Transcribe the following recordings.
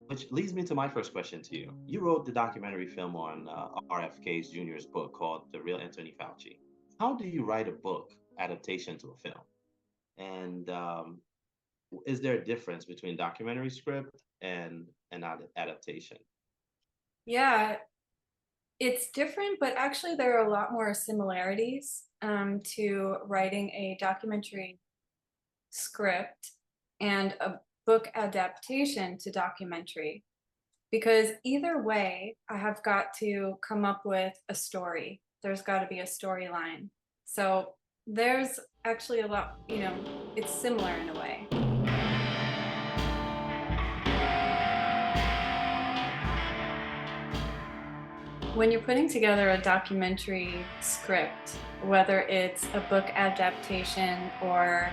Which leads me to my first question to you. You wrote the documentary film on RFK Jr.'s book called The Real Anthony Fauci. How do you write a book adaptation to a film? And is there a difference between documentary script and an adaptation? Yeah, it's different, but actually there are a lot more similarities to writing a documentary script and a book adaptation to documentary. Because either way, I have got to come up with a story. There's got to be a storyline. So there's actually a lot, it's similar in a way. When you're putting together a documentary script, whether it's a book adaptation or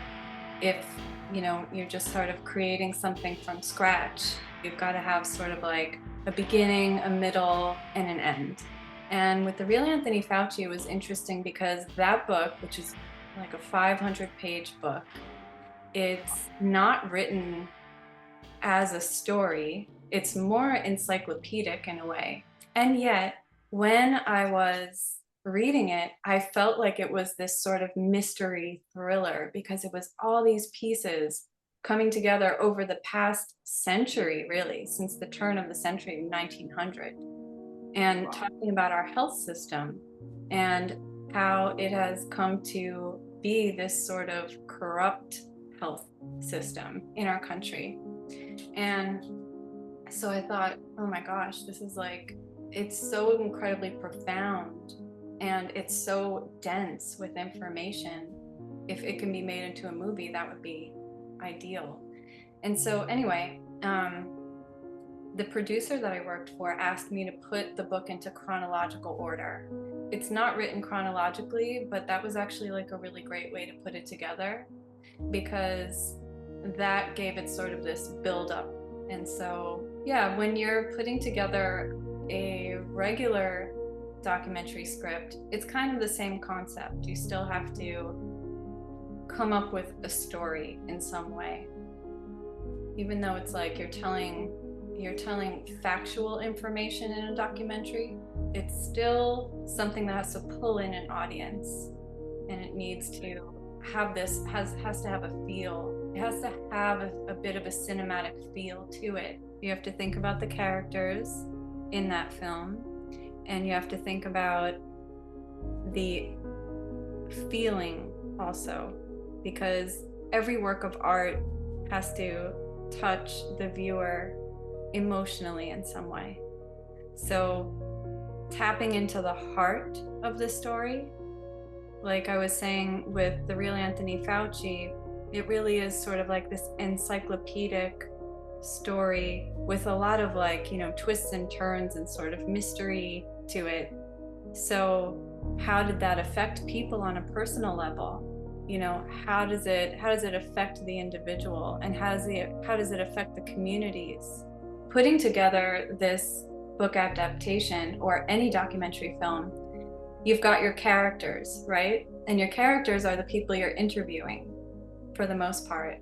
if you're just sort of creating something from scratch, you've got to have sort of like a beginning, a middle, and an end. And with The Real Anthony Fauci, it was interesting because that book, which is like a 500-page book, it's not written as a story. It's more encyclopedic in a way. And yet, when I was reading it, I felt like it was this sort of mystery thriller because it was all these pieces coming together over the past century, really, since the turn of the century, 1900, and Wow. talking about our health system and how it has come to be this sort of corrupt health system in our country. And so I thought, oh my gosh, this is like, it's so incredibly profound and it's so dense with information. If it can be made into a movie, that would be ideal. And so, anyway, the producer that I worked for asked me to put the book into chronological order. It's not written chronologically, but that was actually like a really great way to put it together because that gave it sort of this build up. And so, yeah, when you're putting together a regular documentary script, it's kind of the same concept. You still have to come up with a story in some way. Even though it's like you're telling factual information in a documentary, it's still something that has to pull in an audience, and it needs to have this has to have a feel. It has to have a bit of a cinematic feel to it. You have to think about the characters in that film, and you have to think about the feeling also, because every work of art has to touch the viewer emotionally in some way. So tapping into the heart of the story, like I was saying with The Real Anthony Fauci, it really is sort of like this encyclopedic story with a lot of like, twists and turns and sort of mystery to it. So how did that affect people on a personal level? How does it affect the individual, and how does it affect the communities? Putting together this book adaptation or any documentary film, you've got your characters, right? And your characters are the people you're interviewing for the most part,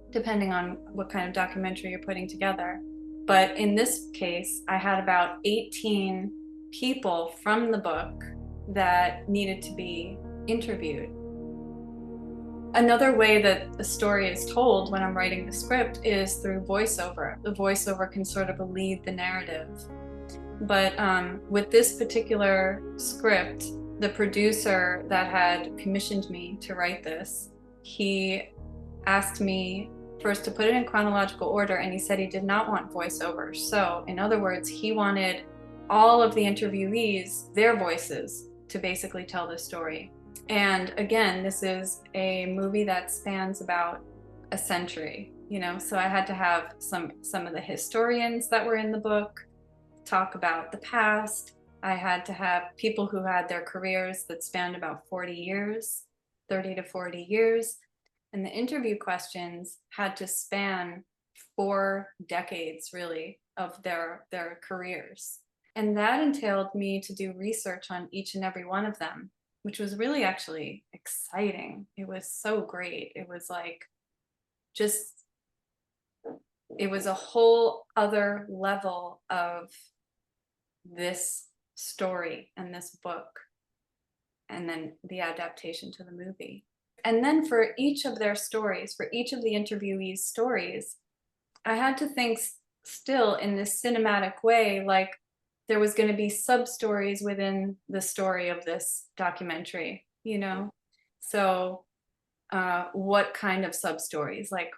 depending on what kind of documentary you're putting together. But in this case, I had about 18 people from the book that needed to be interviewed. Another way that a story is told when I'm writing the script is through voiceover. The voiceover can sort of lead the narrative. But with this particular script, the producer that had commissioned me to write this, he asked me first to put it in chronological order, and he said he did not want voiceovers. So, in other words, he wanted all of the interviewees, their voices, to basically tell the story. And again, this is a movie that spans about a century, so I had to have some of the historians that were in the book talk about the past. I had to have people who had their careers that spanned about 40 years, 30 to 40 years. And the interview questions had to span 4 decades, really, of their careers. And that entailed me to do research on each and every one of them, which was really actually exciting. It was so great. It was like just it was a whole other level of this story and this book, and then the adaptation to the movie. And then for each of their stories, for each of the interviewees' stories, I had to think still in this cinematic way, like there was going to be sub stories within the story of this documentary, you know? So, what kind of sub stories? Like,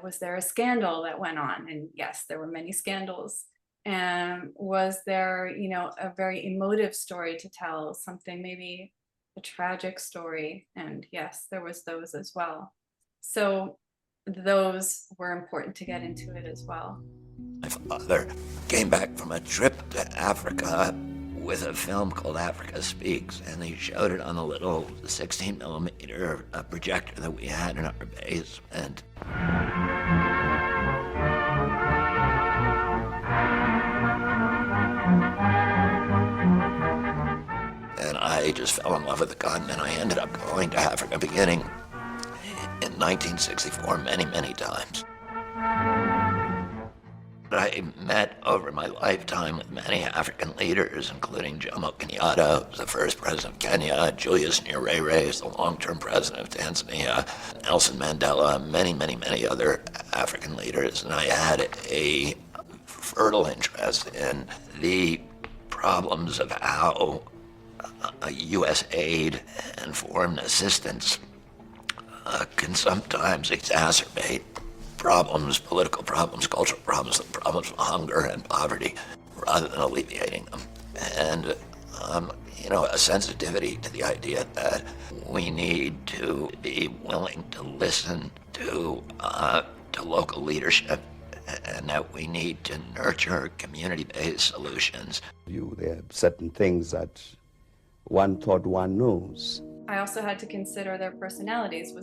was there a scandal that went on? And yes, there were many scandals. And was there, a very emotive story to tell, something maybe a tragic story? And yes, there was those as well. So those were important to get into it as well. My father came back from a trip to Africa with a film called Africa Speaks, and he showed it on a little 16 millimeter projector that we had in our basement. And I just fell in love with the continent. I ended up going to Africa beginning in 1964 many, many times. I met over my lifetime with many African leaders, including Jomo Kenyatta, who was the first president of Kenya, Julius Nyerere, who's the long-term president of Tanzania, Nelson Mandela, many, many, many other African leaders. And I had a fertile interest in the problems of how U.S. aid and foreign assistance can sometimes exacerbate problems, political problems, cultural problems, problems of hunger and poverty, rather than alleviating them. And, a sensitivity to the idea that we need to be willing to listen to local leadership, and that we need to nurture community-based solutions. There are certain things that one thought one knows. I also had to consider their personalities.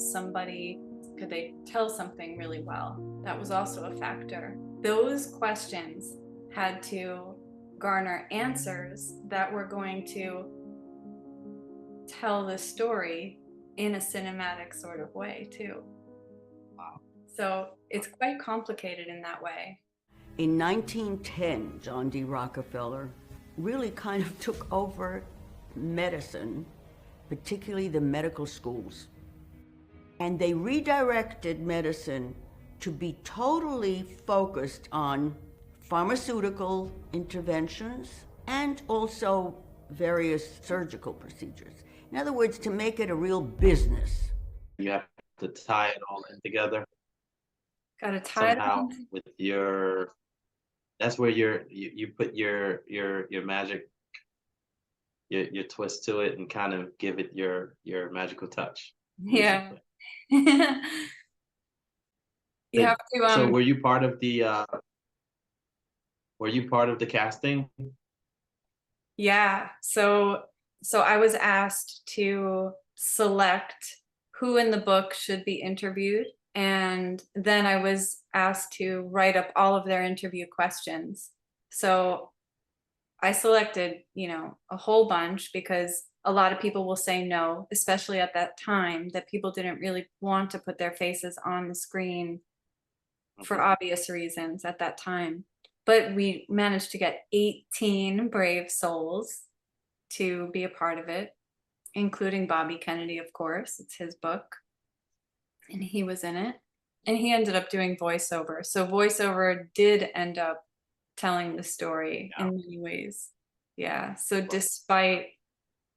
Could they tell something really well? That was also a factor. Those questions had to garner answers that were going to tell the story in a cinematic sort of way too. Wow. So it's quite complicated in that way. In 1910, John D. Rockefeller really kind of took over medicine, particularly the medical schools. And they redirected medicine to be totally focused on pharmaceutical interventions and also various surgical procedures. In other words, to make it a real business. You have to tie it all in together. Got to tie it somehow all. With your. That's where you put your magic, your twist to it, and kind of give it your magical touch. Yeah. You have to. So were you part of the casting? Yeah. So I was asked to select who in the book should be interviewed, and then I was asked to write up all of their interview questions. So I selected, a whole bunch, because a lot of people will say no, especially at that time, that people didn't really want to put their faces on the screen for obvious reasons at that time. But we managed to get 18 brave souls to be a part of it, including Bobby Kennedy, of course. It's his book, and he was in it. And he ended up doing voiceover. So voiceover did end up telling the story in many ways. Yeah. So despite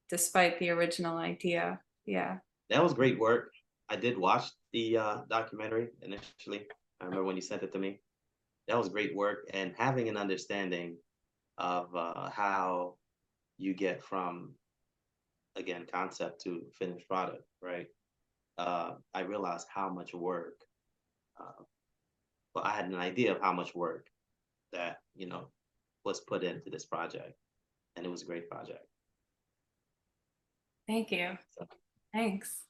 the original idea, yeah. That was great work. I did watch the documentary initially. I remember when you sent it to me. That was great work, and having an understanding of how you get from, again, concept to finished product, right? I realized how much work. Well, I had an idea of how much work that was put into this project, and it was a great project. Thank you. So. Thanks.